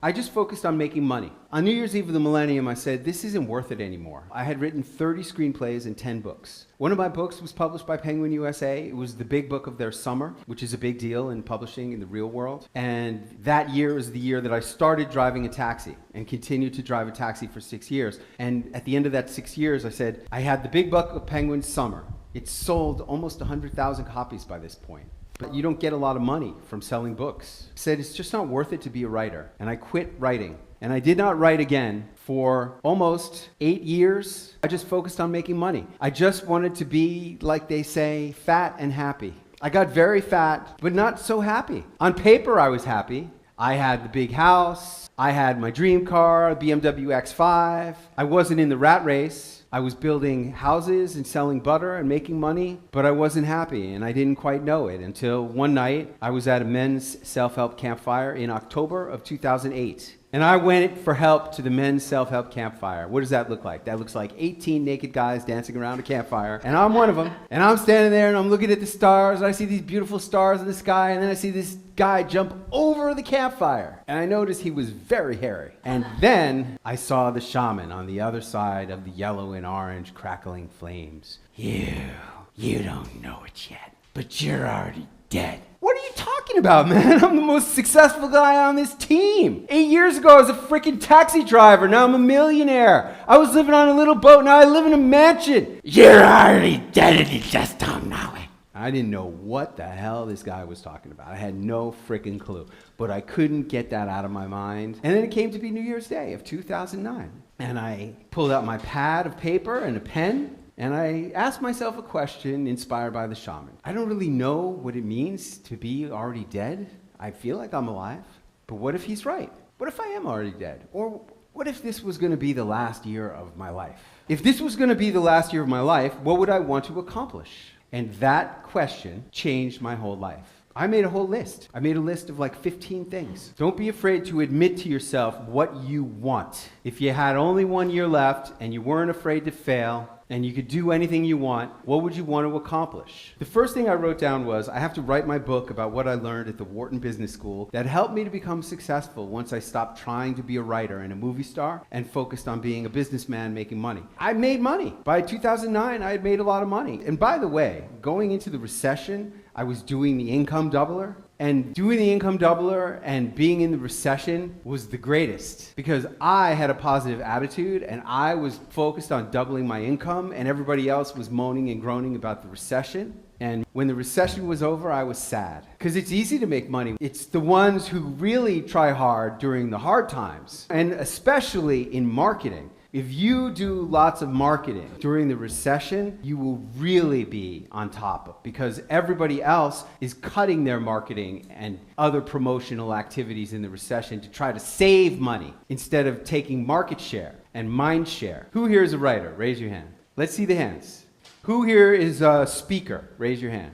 I just focused on making money. On New Year's Eve of the millennium, I said, this isn't worth it anymore. I had written 30 screenplays and 10 books. One of my books was published by Penguin USA. It was the big book of their summer, which is a big deal in publishing in the real world. And that year is the year that I started driving a taxi and continued to drive a taxi for 6 years. And at the end of that 6 years, I said, I had the big book of Penguin summer. It sold almost 100,000 copies by this point. But you don't get a lot of money from selling books. I said, it's just not worth it to be a writer. And I quit writing. And I did not write again for almost 8 years. I just focused on making money. I just wanted to be, like they say, fat and happy. I got very fat, but not so happy. On paper, I was happy. I had the big house. I had my dream car, BMW X5. I wasn't in the rat race. I was building houses and selling butter and making money, but I wasn't happy, and I didn't quite know it until one night I was at a men's self-help campfire in October of 2008. And I went for help to the men's self-help campfire. What does that look like? That looks like 18 naked guys dancing around a campfire, and I'm one of them. And I'm standing there and I'm looking at the stars, and I see these beautiful stars in the sky, and then I see this guy jump over the campfire. And I noticed he was very hairy. And then I saw the shaman on the other side of the yellow and orange crackling flames. You don't know it yet, but you're already dead. What are you talking about, man? I'm the most successful guy on this team. 8 years ago, I was a freaking taxi driver. Now I'm a millionaire. I was living on a little boat. Now I live in a mansion. You're already dead and you just don't know it. I didn't know what the hell this guy was talking about. I had no freaking clue. But I couldn't get that out of my mind. And then it came to be New Year's Day of 2009. And I pulled out my pad of paper and a pen. And I asked myself a question inspired by the shaman. I don't really know what it means to be already dead. I feel like I'm alive. But what if he's right? What if I am already dead? Or what if this was going to be the last year of my life? If this was going to be the last year of my life, what would I want to accomplish? And that question changed my whole life. I made a whole list. I made a list of like 15 things. Don't be afraid to admit to yourself what you want. If you had only 1 year left and you weren't afraid to fail, and you could do anything you want, what would you want to accomplish? The first thing I wrote down was, I have to write my book about what I learned at the Wharton Business School that helped me to become successful once I stopped trying to be a writer and a movie star and focused on being a businessman making money. I made money. By 2009, I had made a lot of money. And by the way, going into the recession, I was doing the income doubler. And doing the income doubler and being in the recession was the greatest because I had a positive attitude and I was focused on doubling my income and everybody else was moaning and groaning about the recession. And when the recession was over, I was sad because it's easy to make money. It's the ones who really try hard during the hard times, and especially in marketing. If you do lots of marketing during the recession, you will really be on top because everybody else is cutting their marketing and other promotional activities in the recession to try to save money instead of taking market share and mind share. Who here is a writer? Raise your hand. Let's see the hands. Who here is a speaker? Raise your hand.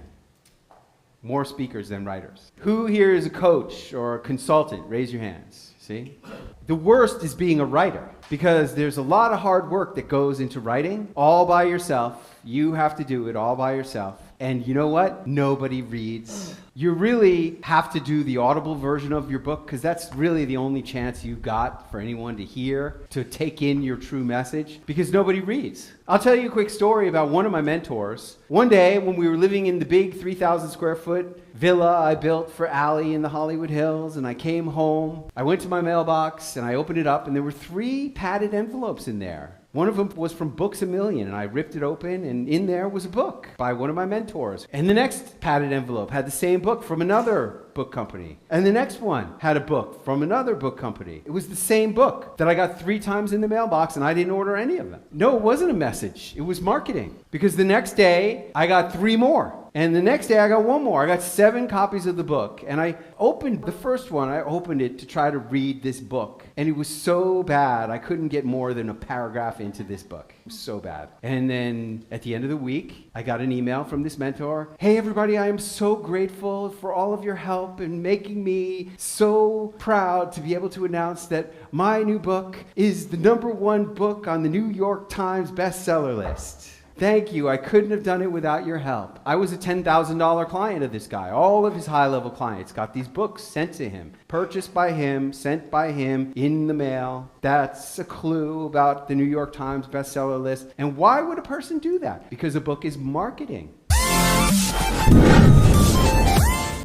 More speakers than writers. Who here is a coach or a consultant? Raise your hands. See? The worst is being a writer because there's a lot of hard work that goes into writing all by yourself. You have to do it all by yourself. And you know what? Nobody reads. You really have to do the audible version of your book because that's really the only chance you got for anyone to hear, to take in your true message, because nobody reads. I'll tell you a quick story about one of my mentors. One day when we were living in the big 3,000 square foot villa I built for Allie in the Hollywood Hills, and I came home, I went to my mailbox and I opened it up and there were 3 padded envelopes in there. One of them was from Books A Million, and I ripped it open, and in there was a book by one of my mentors. And the next padded envelope had the same book from another book company. And the next one had a book from another book company. It was the same book that I got 3 times in the mailbox, and I didn't order any of them. No, it wasn't a message. It was marketing. Because the next day, I got 3 more. And the next day I got 1 more. I got 7 copies of the book. And I opened the first one. I opened it to try to read this book. And it was so bad, I couldn't get more than a paragraph into this book. It was so bad. And then at the end of the week, I got an email from this mentor. Hey everybody, I am so grateful for all of your help in making me so proud to be able to announce that my new book is the #1 book on the New York Times bestseller list. Thank you. I couldn't have done it without your help. I was a $10,000 client of this guy. All of his high-level clients got these books sent to him, purchased by him, sent by him in the mail. That's a clue about the New York Times bestseller list. And why would a person do that? Because a book is marketing.